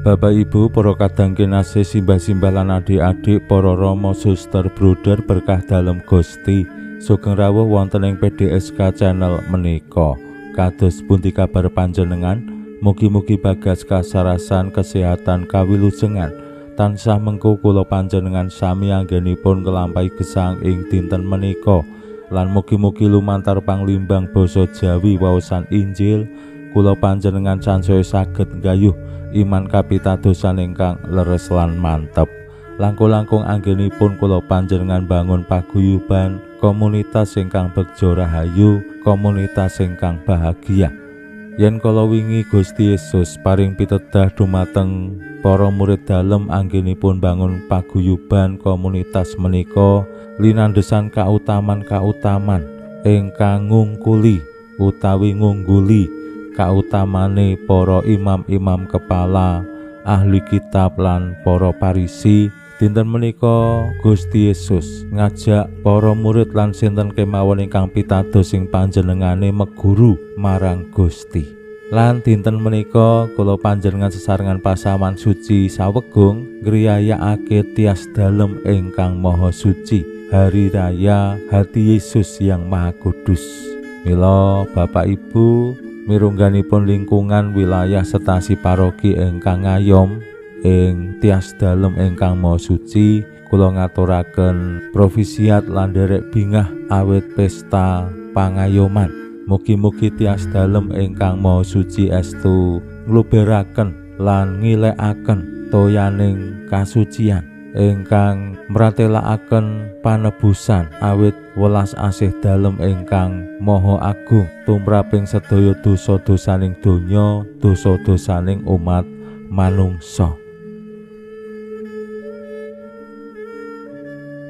Bapak Ibu, para kadang kinasih, simbah-simbah lan adik-adik, para rama, suster, bruder, berkah dalem Gusti, sugeng rawuh wonten ing PDSK channel menika. Kados pundi kabar panjenengan? Mugi-mugi bagas kasarasan, kesehatan, kawilujengan tansah mengku kula panjenengan sami anggenipun nglampahi gesang ing dinten menika, lan mugi-mugi lumantar panglimbang basa Jawi waosan Injil kula panjenengan sansaya saged nggayuh iman kapitadosan ingkang leres lan mantep. Langkung-langkung anggenipun kula panjenengan bangun paguyuban komunitas ingkang begja rahayu, komunitas ingkang bahagia. Yen kala wingi Gusti Yesus paring pitedah dumateng para murid dalem anggenipun bangun paguyuban komunitas menika linandesan kautaman-kautaman ingkang ngungkuli utawi ngungguli kautamane para imam-imam kepala, ahli kitab lan para parisi. Dinten menika Gusti Yesus ngajak para murid lan sinten kemawon ingkang pitados ing panjenengane meguru marang Gusti. Lan dinten menika kula panjenengan sesarengan pasaman suci sawegung ngriyayakake tias dalem ingkang maha suci, hari raya hati Yesus yang Maha Kudus. Mila Bapak Ibu mirungganipun lingkungan wilayah setasi paroki ingkang ngayom ing tias dalem ingkang maha suci, kula ngaturaken profisiat lan derek bingah awit pesta pangayoman. Mugi-mugi tias dalem ingkang maha suci estu ngluberaken lan ngilekaken toyaning kasucian ingkang mratelakaken panebusan awit welas asih dalem ingkang maha agung tumraping sedaya dosa-dosaning donya, dosa-dosaning umat manungsa.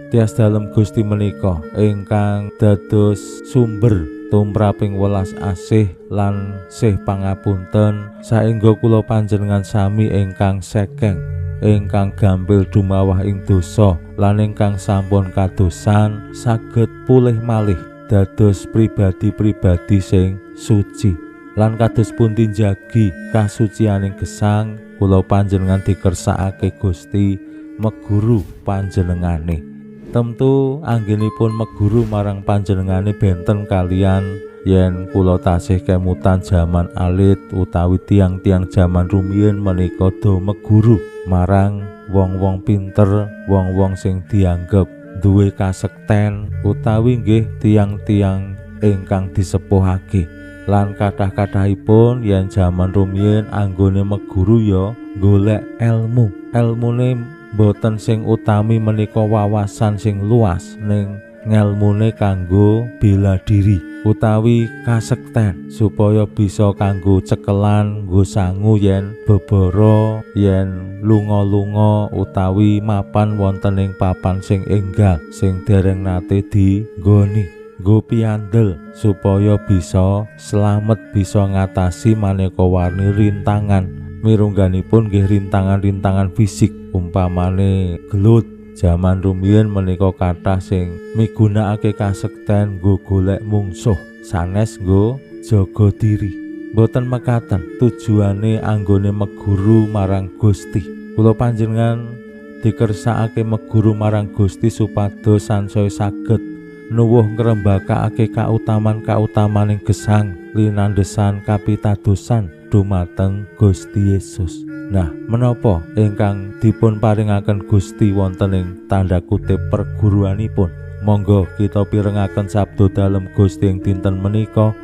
Tias dalem Gusti menika ingkang dados sumber tumraping welas asih lan sih pangapunten saengga kula panjenengan sami ingkang sekeng, ingkang gampil dumawah ing dosa lan ingkang sampun kadosan saged pulih malih dados pribadi-pribadi sing suci. Lan kados pundi njagi kasucianing gesang, kula panjenengan dikersakake Gusti meguru panjenengane. Temtu anggenipun meguru marang panjenengane benten kalian yen kula tasih kemutan jaman alit utawi tiang-tiang jaman rumiyin menika do meguru marang wong-wong pinter, wong-wong sing dianggep duwe kasekten utawi nggih tiang-tiang ingkang disepuhake. Lan kathah-kathahipun yen jaman rumiyin anggone meguru ya golek ilmu. Ilmune boten sing utami menika wawasan sing luas, ning ngelmune kanggo bela diri utawi kasekten supaya bisa kanggo cekelan nggo sangu yen bebara, yen lunga-lunga utawi mapan wonten ing papan sing enggal sing dereng nate dinggoni, nggo piandel supaya bisa slamet, bisa ngatasi maneka warni rintangan. Mirungganipun nggih rintangan-rintangan fisik umpamane gelut. Jaman rumiyin menika kathah sing migunakake kasekten nggo golek mungsuh, sanes nggo jaga diri. Boten mekaten tujuane anggone meguru marang Gusti. Kula panjenengan dikersakake meguru marang Gusti supados sansaya saged nuwuh ngrembakake kautaman-kautamaning gesang linandesan kapitadosan dumateng Gusti Yesus. Nah, menapa ingkang dipun paringaken Gusti wonten ing tanda kutip perguruanipun? Monggo kita pirengaken sabda dalem Gusti ing dinten menika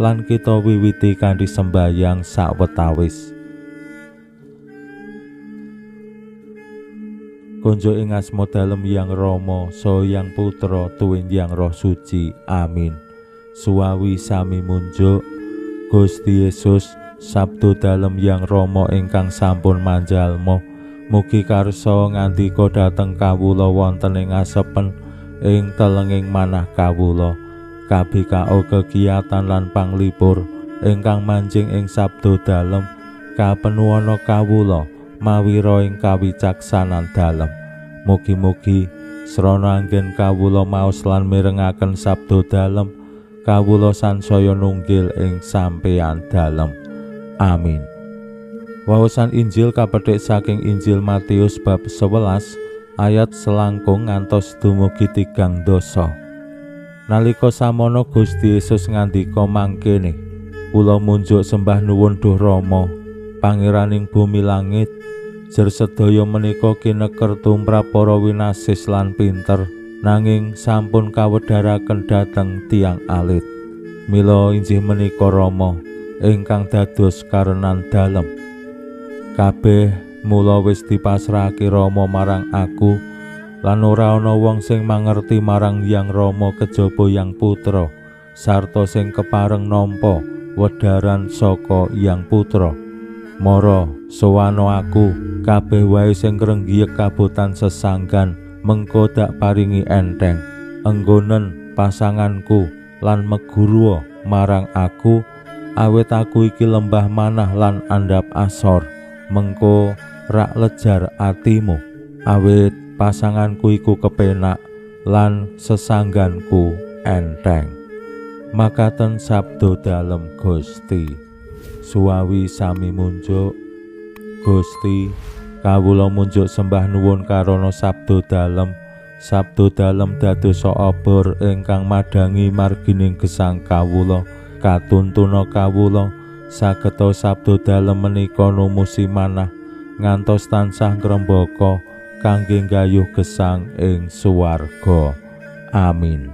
lan kita wiwiti kanthi sembahyang sawetawis. Konjo ing asma dalem Hyang Rama saha Hyang Putra tuwin Hyang Roh Suci. Amin. Suwawi sami munjuk Gusti Yesus sabdo dalem Hyang Rama ingkang sampun manjalma Mugi karsa ngandika dhateng kawula wonten ing asepen ing telenging manah kawula, kabikao kegiatan lan panglipur ingkang manjing ing sabda dalem, kapenuwana kawula mawira ing kawicaksanan dalem. Mugi-mugi srana anggen kawula maos lan mirengaken sabda dalem, kawula sansaya nunggil ing sampeyan dalem. Amin. Waosan Injil kapetik saking Injil Matius bab 11 ayat selangkung ngantos dumugi 3 dosa. Nalika samono Gusti Yesus ngandika mangkene, kula munjuk sembah nuwun Duh Rama, Pangeraning bumi langit, jer sedaya menika kineker tumrap para winasis lan pinter, nanging sampun kawedharaken dhateng tiyang alit. Mila injih menika Rama ingkang dados karenan dalem. Kabeh mula wis dipasrahake Rama marang aku, lan ora ana wong sing mangerti marang Hyang Rama kejaba Hyang Putra, sarta sing kepareng nampa wedharan saka Hyang Putra. Mara sowana aku, kabeh wae sing ngrenggiyek kabotan sesanggan, mengko dak paringi enteng enggonen pasanganku lan meguru marang aku, awit aku iki lembah manah lan andhap asor. Mengko rak lejar atimu, awit pasanganku iku kepenak lan sesangganku enteng. Makaten sabda dalem Gusti. Suwawi sami munjuk. Gusti, kawula munjuk sembah nuwun karana sabda dalem. Sabda dalem dadosa obor ingkang madangi margining gesang kawula, katuntuna kawula sageta sabda dalem menika numusi manah ngantos tansah ngrembaka kangge nggayuh gesang ing suwarga. Amin.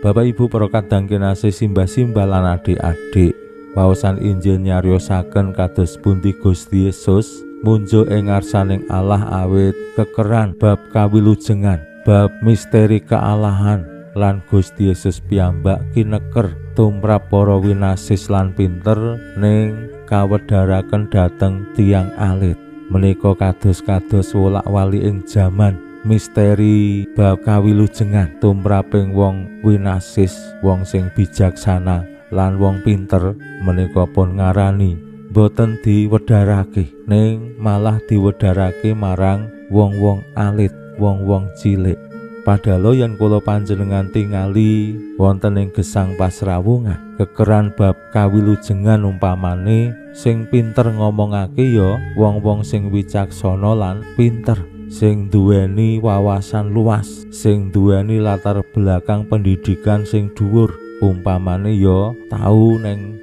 Bapak Ibu para kadang kinasih simbah-simbah lan adik-adik, waosan Injil nyariosaken kados pundi Gusti Yesus munjuk ing ngarsaning Allah awit kekeran bab kawilujengan, bab misteri kealahan, lan Gusti Yesus piyambak kineker tumrap para winasis lan pinter ning kawedharaken dhateng tiyang alit. Menika kados-kados wolak-wali ing jaman misteri bab kawilujengan tumraping wong winasis, wong sing bijaksana lan wong pinter menika pun ngarani boten diwedharake, ning malah diwedharake marang wong-wong alit, wong-wong cilik. Padahal yen kula panjenengan tingali wonten ing gesang pasrawungan, kekeran bab kawilujengan umpamane sing pinter ngomongake ya wong-wong sing wicaksana lan pinter, sing duweni wawasan luas, sing duweni latar belakang pendidikan sing dhuwur, umpamane ya tau ning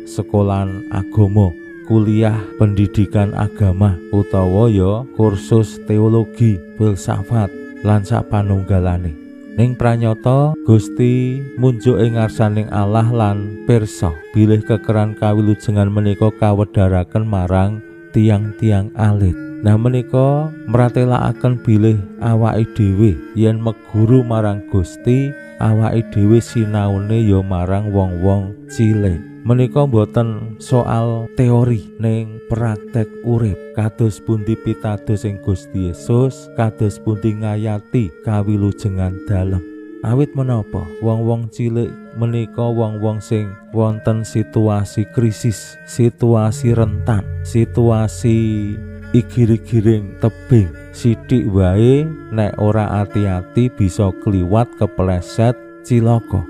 sekolahan agama, kuliah pendidikan agama, utawa ya kursus teologi, filsafat lan sapanunggalane. Ning pranyata Gusti munjuk ing ngarsaning Allah lan pirsa bilih kekeran kawilujengan menika kawedharaken marang tiang-tiang alit. Nah menika mratelakaken bilih awake dhewe yen meguru marang Gusti, awake dhewe sinaune ya marang wong-wong cilik. Menika boten soal teori ning praktek urip, kados pundi pitados ing Gusti Yesus, kados pundi ngayati kawilujengan dalem. Awit menapa wong-wong cilik menika wong-wong sing wonten situasi krisis, situasi rentan, situasi igiri-giring tebing, sithik wae nek ora ati-ati bisa kliwat kepleset cilaka.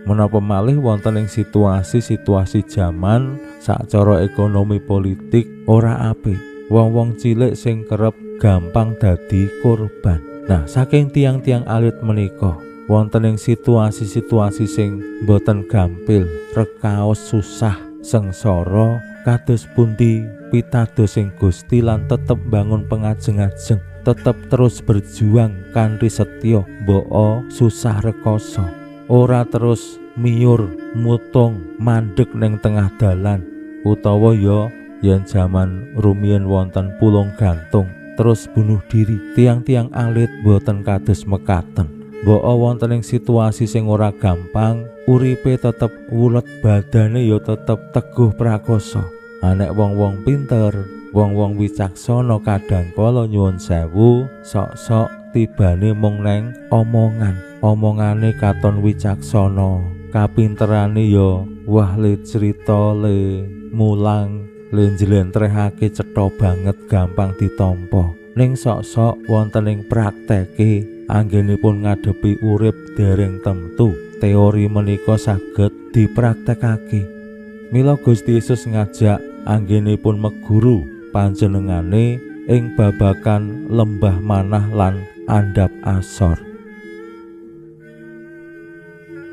Menapa malih wonten ing situasi-situasi jaman sacara ekonomi politik ora apik, wong-wong cilik sing kerep gampang dadi korban. Nah, saking tiang-tiang alit menika wonten ing situasi-situasi sing boten gampil, rekaos susah, sengsara, kados pundi pitados ing Gusti lan tetep bangun pengajeng-ajeng, tetep terus berjuang kanthi setya mbok susah rekoso. Ora terus miyur mutung mandeg ning tengah dalan, utawa ya yen jaman rumiyin wonten pulung gantung terus bunuh diri. Tiang-tiang alit boten kados mekaten. Mbok wonten ing situasi sing ora gampang, uripe tetep wulet, badane ya tetep teguh prakoso. Nek wong-wong pinter, wong-wong wicaksana kadangkala nyuwun sewu, sok-sok tibane mung neng omongane katon wicaksana, kapinterane ya wah le crita, le mulang, le njlentrehake cetha banget, gampang ditampa. Ning sok-sok wonten ing prakteke anggenipun ngadepi urip dereng temtu, teori menika saged dipraktekake. Mila Gusti Yesus ngajak anggenipun meguru panjenengane ing babagan lembah manah lan andhap asor.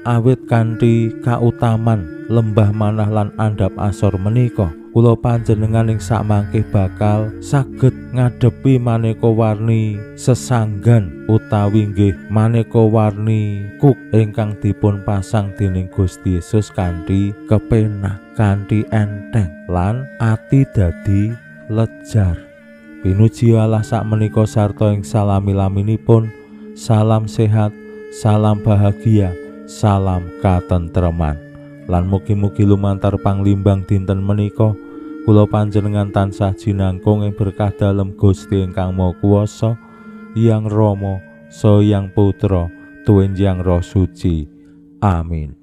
Awit kanthi kautaman lembah manah lan andhap asor menika, kula panjenengan ing samangke bakal saged ngadepi maneka warni sesanggan utawi nggih maneka warni kuk ingkang dipun pasang dening Gusti Yesus kanthi kepenak, kanthi enteng lan ati dadi lejar. Pinuji Allah sakmenika sarta ing salami-laminipun. Salam sehat, salam bahagia, salam katentreman. Lan mugi-mugi lumantar panglimbang dinten menika kula panjenengan tansah jinangkung ing berkah dalem Gusti ingkang Maha Kuwasa, Hyang Rama saha Hyang Putra tuwin Hyang Roh Suci. Amin.